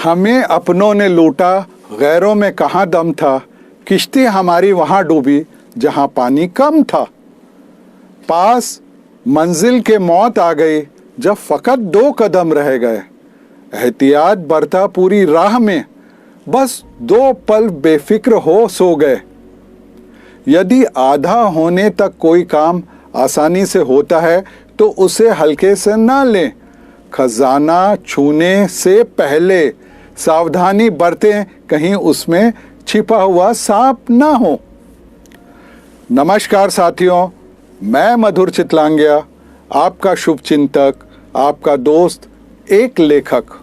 हमें अपनों ने लूटा, गैरों में कहाँ दम था। किश्ती हमारी वहाँ डूबी जहाँ पानी कम था। पास मंजिल के मौत आ गई जब फकत 2 कदम रह गए। एहतियात बरता पूरी राह में, बस 2 पल बेफिक्र हो सो गए। यदि आधा होने तक कोई काम आसानी से होता है तो उसे हल्के से ना लें। खजाना छूने से पहले सावधानी बरतें, कहीं उसमें छिपा हुआ सांप ना हो। नमस्कार साथियों, मैं मधुर चितलांगिया, आपका शुभ चिंतक, आपका दोस्त, एक लेखक।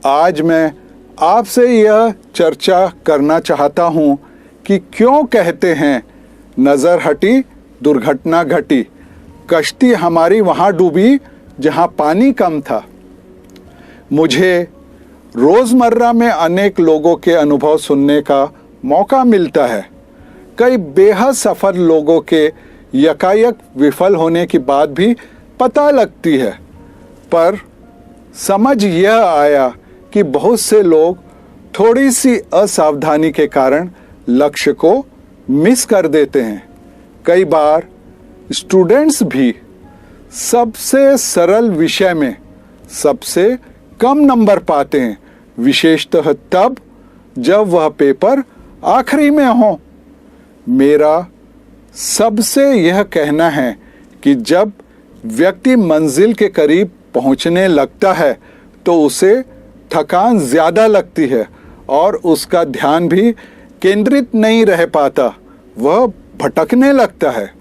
आज मैं आपसे यह चर्चा करना चाहता हूँ कि क्यों कहते हैं नजर हटी दुर्घटना घटी, कश्ती हमारी वहाँ डूबी जहाँ पानी कम था। मुझे रोजमर्रा में अनेक लोगों के अनुभव सुनने का मौका मिलता है। कई बेहद सफल लोगों के यकायक विफल होने की बात भी पता लगती है, पर समझ यह आया कि बहुत से लोग थोड़ी सी असावधानी के कारण लक्ष्य को मिस कर देते हैं। कई बार स्टूडेंट्स भी सबसे सरल विषय में सबसे कम नंबर पाते हैं, विशेषतः तब जब वह पेपर आखिरी में हो। मेरा सबसे यह कहना है कि जब व्यक्ति मंजिल के करीब पहुंचने लगता है तो उसे थकान ज्यादा लगती है और उसका ध्यान भी केंद्रित नहीं रह पाता, वह भटकने लगता है।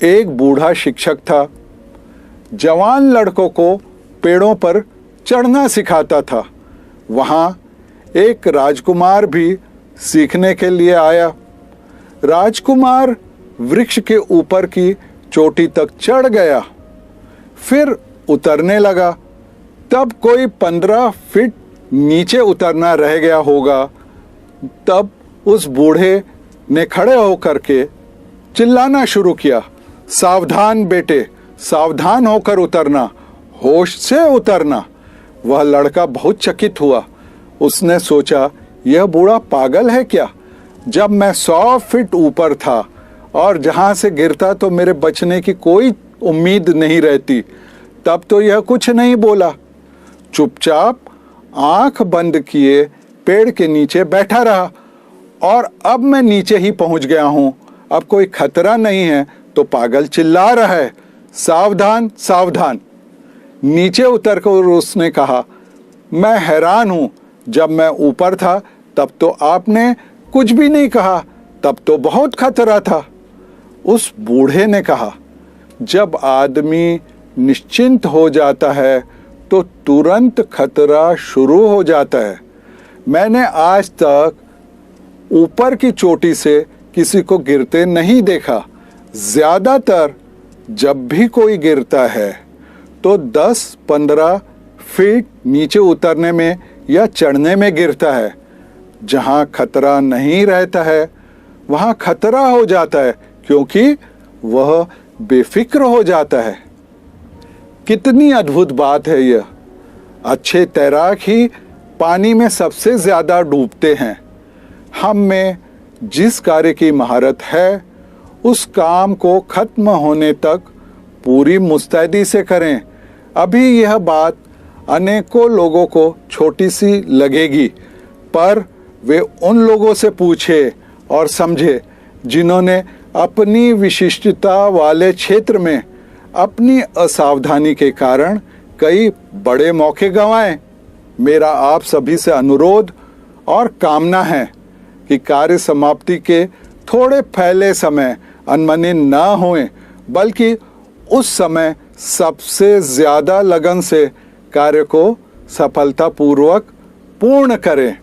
एक बूढ़ा शिक्षक था, जवान लड़कों को पेड़ों पर चढ़ना सिखाता था। वहां एक राजकुमार भी सीखने के लिए आया। राजकुमार वृक्ष के ऊपर की चोटी तक चढ़ गया, फिर उतरने लगा। तब कोई 15 फीट नीचे उतरना रह गया होगा। तब उस बूढ़े ने खड़े होकर के चिल्लाना शुरू किया, सावधान बेटे, सावधान होकर उतरना, होश से उतरना। वह लड़का बहुत चकित हुआ। उसने सोचा, यह बूढ़ा पागल है क्या? जब मैं 100 फीट ऊपर था और जहां से गिरता तो मेरे बचने की कोई उम्मीद नहीं रहती, तब तो यह कुछ नहीं बोला। चुपचाप आंख बंद किए पेड़ के नीचे बैठा रहा और अब मैं नीचे ही पहुंच गया हूं, अब कोई खतरा नहीं है, तो पागल चिल्ला रहा है, सावधान सावधान। नीचे उतरकर उसने कहा, मैं हैरान हूं, जब मैं ऊपर था तब तो आपने कुछ भी नहीं कहा, तब तो बहुत खतरा था। उस बूढ़े ने कहा, जब आदमी निश्चिंत हो जाता है तो तुरंत खतरा शुरू हो जाता है। मैंने आज तक ऊपर की चोटी से किसी को गिरते नहीं देखा। ज्यादातर जब भी कोई गिरता है तो 10-15 फीट नीचे उतरने में या चढ़ने में गिरता है। जहां खतरा नहीं रहता है वहां खतरा हो जाता है, क्योंकि वह बेफिक्र हो जाता है। कितनी अद्भुत बात है यह। अच्छे तैराक ही पानी में सबसे ज्यादा डूबते हैं। हम में जिस कार्य की महारत है उस काम को खत्म होने तक पूरी मुस्तैदी से करें। अभी यह बात अनेकों लोगों को छोटी सी लगेगी, पर वे उन लोगों से पूछे और समझे जिन्होंने अपनी विशिष्टता वाले क्षेत्र में अपनी असावधानी के कारण कई बड़े मौके गंवाए। मेरा आप सभी से अनुरोध और कामना है कि कार्य समाप्ति के थोड़े पहले समय अनमने न होएं, बल्कि उस समय सबसे ज्यादा लगन से कार्य को सफलतापूर्वक पूर्ण करें।